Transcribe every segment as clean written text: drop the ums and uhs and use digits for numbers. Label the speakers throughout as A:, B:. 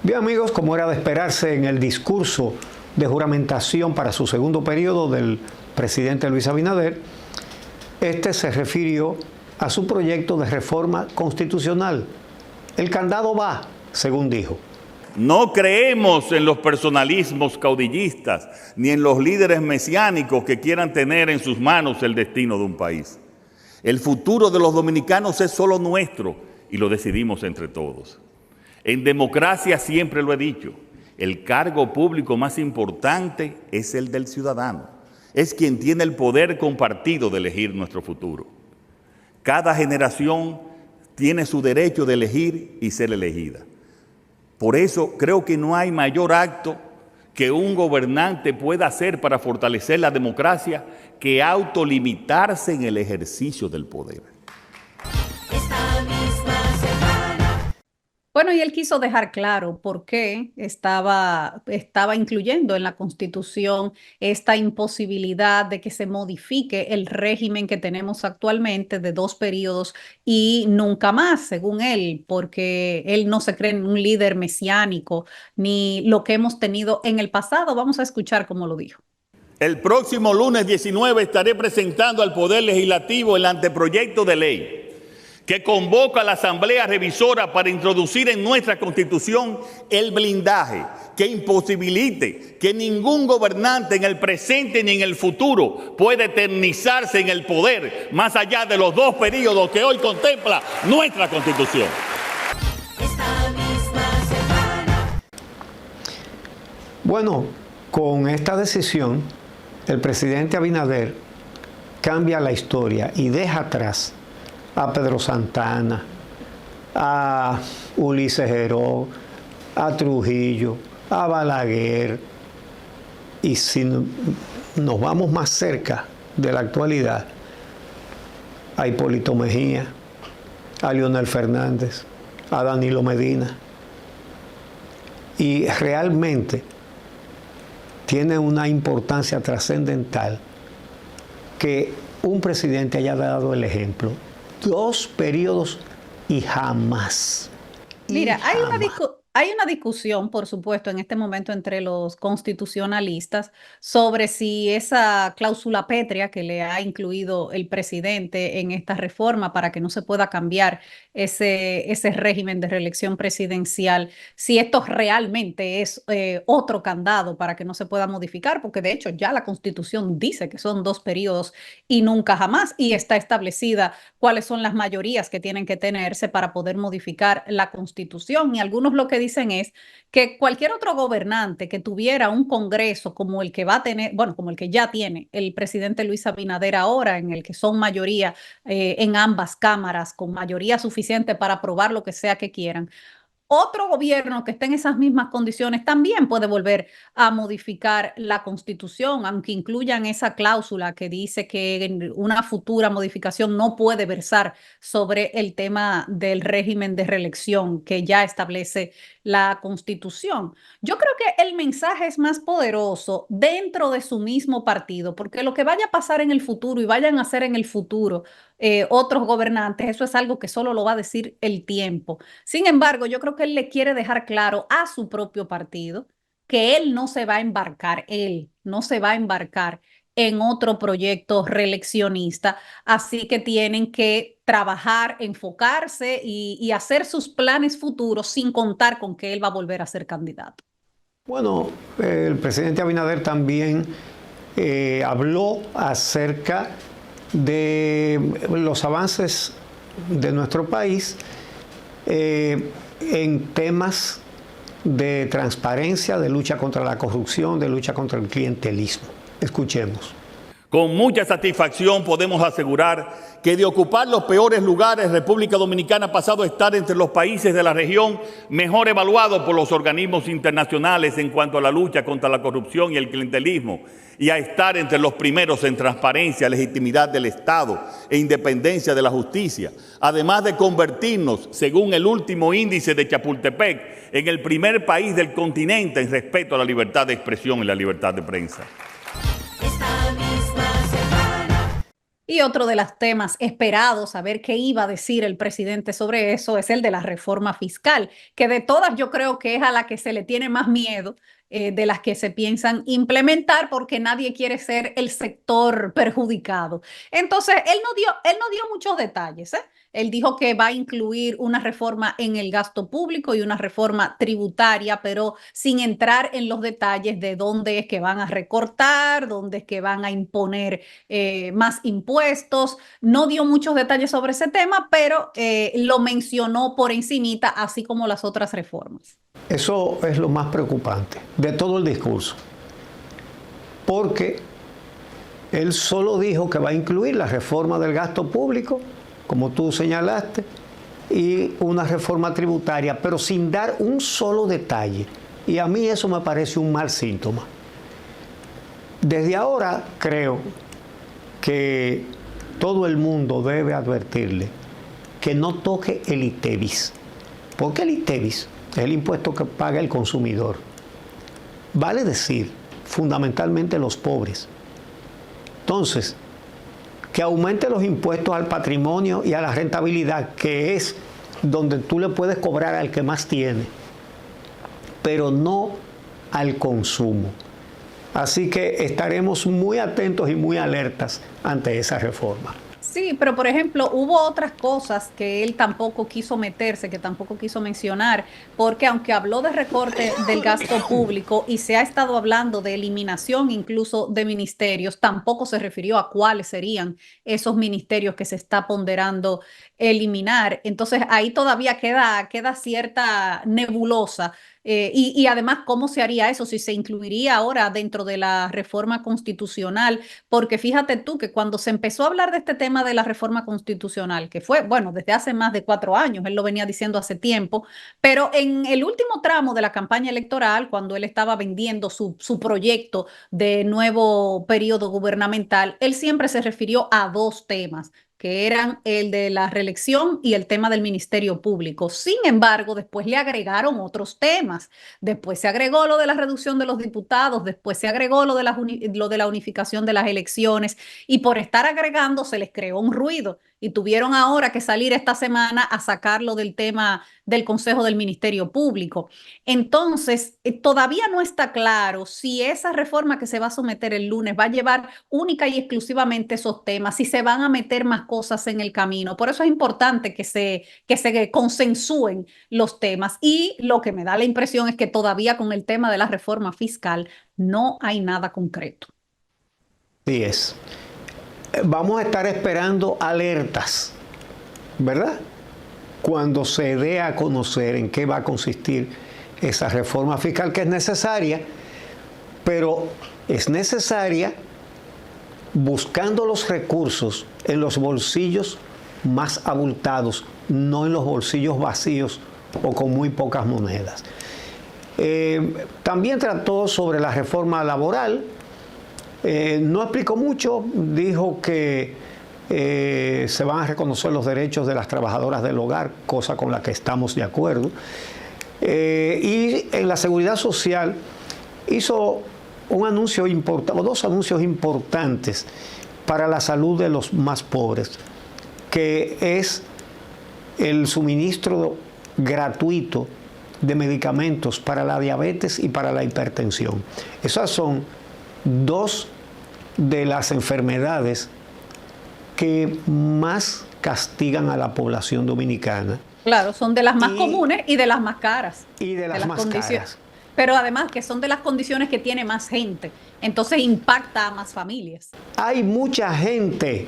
A: Bien, amigos, como era de esperarse en el discurso de juramentación para su segundo periodo del presidente Luis Abinader, este se refirió a su proyecto de reforma constitucional. El candado va, según dijo.
B: No creemos en los personalismos caudillistas ni en los líderes mesiánicos que quieran tener en sus manos el destino de un país. El futuro de los dominicanos es solo nuestro y lo decidimos entre todos. En democracia siempre lo he dicho, el cargo público más importante es el del ciudadano. Es quien tiene el poder compartido de elegir nuestro futuro. Cada generación tiene su derecho de elegir y ser elegida. Por eso creo que no hay mayor acto que un gobernante pueda hacer para fortalecer la democracia que autolimitarse en el ejercicio del poder.
C: Bueno, y él quiso dejar claro por qué estaba incluyendo en la Constitución esta imposibilidad de que se modifique el régimen que tenemos actualmente de 2 periodos y nunca más, según él, porque él no se cree en un líder mesiánico ni lo que hemos tenido en el pasado. Vamos a escuchar cómo lo dijo.
B: El próximo lunes 19 estaré presentando al Poder Legislativo el anteproyecto de ley que convoca a la Asamblea Revisora para introducir en nuestra Constitución el blindaje que imposibilite que ningún gobernante en el presente ni en el futuro pueda eternizarse en el poder más allá de los 2 periodos que hoy contempla nuestra Constitución.
A: Bueno, con esta decisión, el presidente Abinader cambia la historia y deja atrás a Pedro Santana, a Ulises Heró, a Trujillo, a Balaguer. Y si nos vamos más cerca de la actualidad, a Hipólito Mejía, a Leonel Fernández, a Danilo Medina. Y realmente tiene una importancia trascendental que un presidente haya dado el ejemplo. 2 periodos y jamás.
C: Mira, hay una discusión, por supuesto, en este momento entre los constitucionalistas sobre si esa cláusula pétrea que le ha incluido el presidente en esta reforma para que no se pueda cambiar ese régimen de reelección presidencial, si esto realmente es otro candado para que no se pueda modificar, porque de hecho ya la Constitución dice que son 2 periodos y nunca jamás, y está establecida cuáles son las mayorías que tienen que tenerse para poder modificar la Constitución. Y algunos lo que dicen es que cualquier otro gobernante que tuviera un Congreso como el que va a tener, bueno, como el que ya tiene el presidente Luis Abinader ahora, en el que son mayoría en ambas cámaras, con mayoría suficiente para aprobar lo que sea que quieran, otro gobierno que esté en esas mismas condiciones también puede volver a modificar la Constitución, aunque incluyan esa cláusula que dice que una futura modificación no puede versar sobre el tema del régimen de reelección que ya establece la Constitución. Yo creo que el mensaje es más poderoso dentro de su mismo partido, porque lo que vaya a pasar en el futuro y vayan a hacer en el futuro otros gobernantes, eso es algo que solo lo va a decir el tiempo. Sin embargo, yo creo que él le quiere dejar claro a su propio partido que él no se va a embarcar, en otro proyecto reeleccionista, así que tienen que trabajar, enfocarse y hacer sus planes futuros sin contar con que él va a volver a ser candidato.
A: Bueno, el presidente Abinader también habló acerca de los avances de nuestro país en temas de transparencia, de lucha contra la corrupción, de lucha contra el clientelismo. Escuchemos.
B: Con mucha satisfacción podemos asegurar que de ocupar los peores lugares, República Dominicana ha pasado a estar entre los países de la región mejor evaluados por los organismos internacionales en cuanto a la lucha contra la corrupción y el clientelismo, y a estar entre los primeros en transparencia, legitimidad del Estado e independencia de la justicia, además de convertirnos, según el último índice de Chapultepec, en el primer país del continente en respeto a la libertad de expresión y la libertad de prensa.
C: Y otro de los temas esperados, a ver qué iba a decir el presidente sobre eso, es el de la reforma fiscal, que de todas yo creo que es a la que se le tiene más miedo de las que se piensan implementar, porque nadie quiere ser el sector perjudicado. Entonces, él no dio muchos detalles, ¿eh? Él dijo que va a incluir una reforma en el gasto público y una reforma tributaria, pero sin entrar en los detalles de dónde es que van a recortar, dónde es que van a imponer más impuestos. No dio muchos detalles sobre ese tema, pero lo mencionó por encimita, así como las otras reformas.
A: Eso es lo más preocupante de todo el discurso, porque él solo dijo que va a incluir la reforma del gasto público, como tú señalaste, y una reforma tributaria, pero sin dar un solo detalle. Y a mí eso me parece un mal síntoma. Desde ahora creo que todo el mundo debe advertirle que no toque el ITEVIS. ¿Por qué el ITEVIS? Es el impuesto que paga el consumidor. Vale decir, fundamentalmente los pobres. Entonces, que aumente los impuestos al patrimonio y a la rentabilidad, que es donde tú le puedes cobrar al que más tiene, pero no al consumo. Así que estaremos muy atentos y muy alertas ante esa reforma.
C: Sí, pero por ejemplo, hubo otras cosas que él tampoco quiso meterse, que tampoco quiso mencionar, porque aunque habló de recorte del gasto público y se ha estado hablando de eliminación incluso de ministerios, tampoco se refirió a cuáles serían esos ministerios que se está ponderando eliminar. Entonces ahí todavía queda cierta nebulosa. Y además, ¿cómo se haría eso? Si se incluiría ahora dentro de la reforma constitucional, porque fíjate tú que cuando se empezó a hablar de este tema de la reforma constitucional, que fue, bueno, desde hace más de 4 años, él lo venía diciendo hace tiempo, pero en el último tramo de la campaña electoral, cuando él estaba vendiendo su proyecto de nuevo periodo gubernamental, él siempre se refirió a dos temas, que eran el de la reelección y el tema del Ministerio Público. Sin embargo, después le agregaron otros temas. Después se agregó lo de la reducción de los diputados, después se agregó lo de la unificación de las elecciones, y por estar agregando se les creó un ruido y tuvieron ahora que salir esta semana a sacarlo del tema del Consejo del Ministerio Público. Entonces, todavía no está claro si esa reforma que se va a someter el lunes va a llevar única y exclusivamente esos temas, si se van a meter más cosas en el camino. Por eso es importante que se consensúen los temas. Y lo que me da la impresión es que todavía con el tema de la reforma fiscal no hay nada concreto.
A: Así es. Vamos a estar esperando alertas, ¿verdad? Cuando se dé a conocer en qué va a consistir esa reforma fiscal, que es necesaria, pero es necesaria buscando los recursos en los bolsillos más abultados, no en los bolsillos vacíos o con muy pocas monedas. También trató sobre la reforma laboral. No explicó mucho, dijo que se van a reconocer los derechos de las trabajadoras del hogar, cosa con la que estamos de acuerdo. Y en la seguridad social hizo un anuncio importante, o dos anuncios importantes para la salud de los más pobres, que es el suministro gratuito de medicamentos para la diabetes y para la hipertensión. Esas son dos de las enfermedades que más castigan a la población dominicana.
C: Claro, son de las más comunes y de las más caras.
A: Y de las más caras.
C: Pero además que son de las condiciones que tiene más gente. Entonces impacta a más familias.
A: Hay mucha gente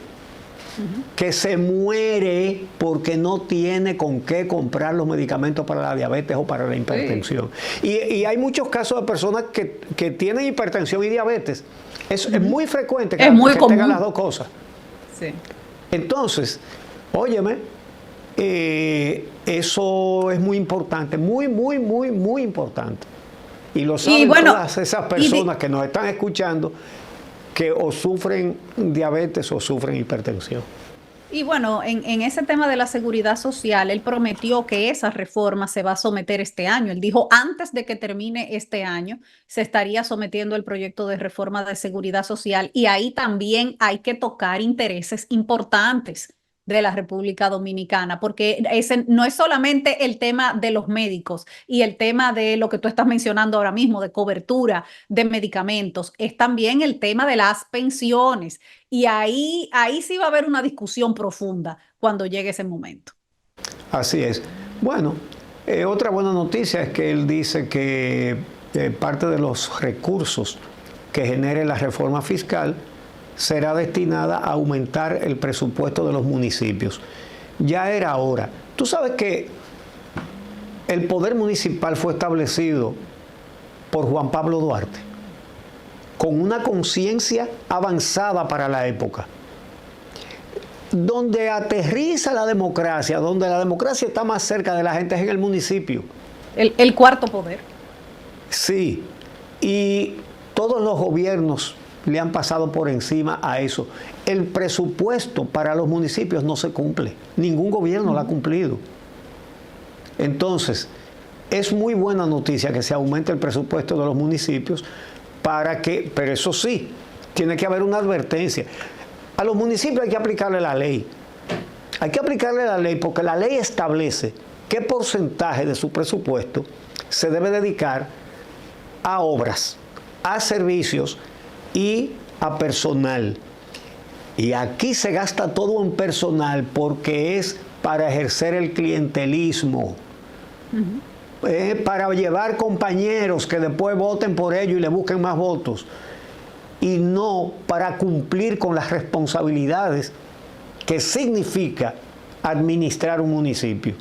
A: que se muere porque no tiene con qué comprar los medicamentos para la diabetes o para la hipertensión. Sí. Y hay muchos casos de personas que tienen hipertensión y diabetes. Es muy frecuente que tengan las dos cosas.
C: Sí.
A: Entonces, óyeme, eso es muy importante, muy, muy, muy, muy importante. Y lo saben todas esas personas que nos están escuchando, que o sufren diabetes o sufren hipertensión.
C: Y bueno, en ese tema de la seguridad social, él prometió que esa reforma se va a someter este año. Él dijo, antes de que termine este año, se estaría sometiendo el proyecto de reforma de seguridad social y ahí también hay que tocar intereses importantes de la República Dominicana, porque ese no es solamente el tema de los médicos y el tema de lo que tú estás mencionando ahora mismo, de cobertura de medicamentos, es también el tema de las pensiones. Y ahí sí va a haber una discusión profunda cuando llegue ese momento.
A: Así es. Bueno, otra buena noticia es que él dice que parte de los recursos que genere la reforma fiscal será destinada a aumentar el presupuesto de los municipios. Ya era hora. Tú sabes que el poder municipal fue establecido por Juan Pablo Duarte, con una conciencia avanzada para la época. Donde aterriza la democracia, donde la democracia está más cerca de la gente es en el municipio.
C: El cuarto poder.
A: Sí, y todos los gobiernos le han pasado por encima a eso. El presupuesto para los municipios no se cumple. Ningún gobierno lo ha cumplido. Entonces, es muy buena noticia que se aumente el presupuesto de los municipios para que, pero eso sí, tiene que haber una advertencia. A los municipios hay que aplicarle la ley. Hay que aplicarle la ley porque la ley establece qué porcentaje de su presupuesto se debe dedicar a obras, a servicios y a personal. Y aquí se gasta todo en personal porque es para ejercer el clientelismo. Para llevar compañeros que después voten por ellos y le busquen más votos. Y no para cumplir con las responsabilidades que significa administrar un municipio.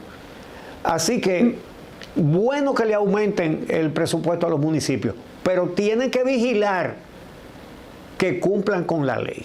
A: Así que, bueno que le aumenten el presupuesto a los municipios, pero tienen que vigilar que cumplan con la ley.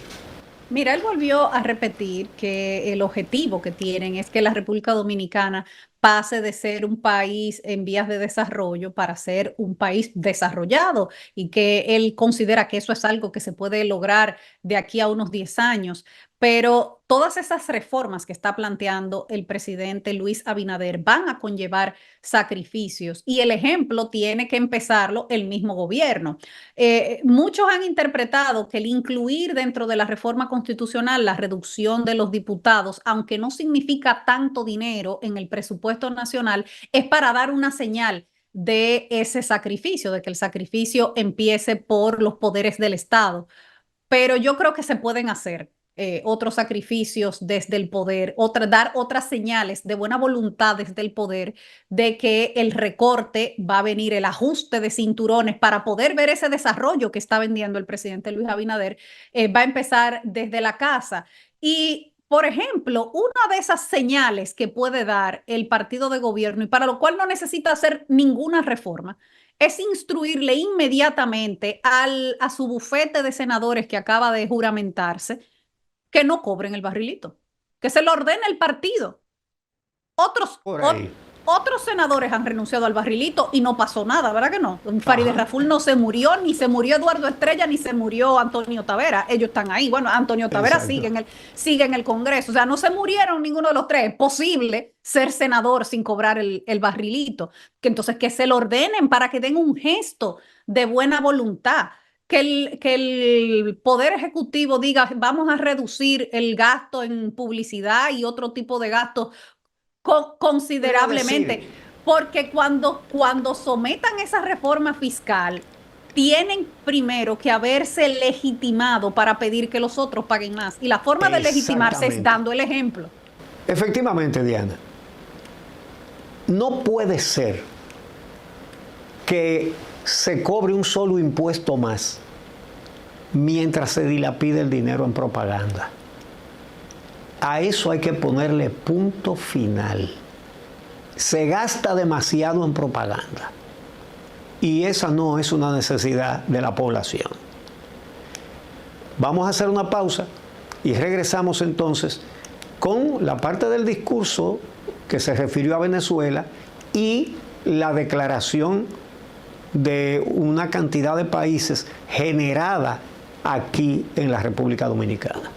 C: Mira, él volvió a repetir que el objetivo que tienen es que la República Dominicana pase de ser un país en vías de desarrollo para ser un país desarrollado y que él considera que eso es algo que se puede lograr de aquí a unos 10 años. Pero todas esas reformas que está planteando el presidente Luis Abinader van a conllevar sacrificios y el ejemplo tiene que empezarlo el mismo gobierno. Muchos han interpretado que el incluir dentro de la reforma constitucional la reducción de los diputados, aunque no significa tanto dinero en el presupuesto nacional, es para dar una señal de ese sacrificio, de que el sacrificio empiece por los poderes del Estado. Pero yo creo que se pueden hacer otros sacrificios desde el poder, dar otras señales de buena voluntad desde el poder de que el recorte va a venir, el ajuste de cinturones para poder ver ese desarrollo que está vendiendo el presidente Luis Abinader, va a empezar desde la casa. Y, por ejemplo, una de esas señales que puede dar el partido de gobierno y para lo cual no necesita hacer ninguna reforma, es instruirle inmediatamente a su bufete de senadores que acaba de juramentarse que no cobren el barrilito, que se lo ordene el partido. Otros senadores han renunciado al barrilito y no pasó nada, ¿verdad que no? Farideh Raful no se murió, ni se murió Eduardo Estrella, ni se murió Antonio Tavera. Ellos están ahí. Bueno, Antonio Tavera sigue en el Congreso. O sea, no se murieron ninguno de los tres. Es posible ser senador sin cobrar el barrilito. Entonces, que se lo ordenen para que den un gesto de buena voluntad. Que el Poder Ejecutivo diga, vamos a reducir el gasto en publicidad y otro tipo de gastos considerablemente. Porque cuando sometan esa reforma fiscal, tienen primero que haberse legitimado para pedir que los otros paguen más. Y la forma de legitimarse es dando el ejemplo.
A: Efectivamente, Diana. No puede ser que se cobre un solo impuesto más mientras se dilapide el dinero en propaganda. A eso hay que ponerle punto final. Se gasta demasiado en propaganda y esa no es una necesidad de la población. Vamos a hacer una pausa y regresamos entonces con la parte del discurso que se refirió a Venezuela y la declaración de una cantidad de países generada aquí en la República Dominicana.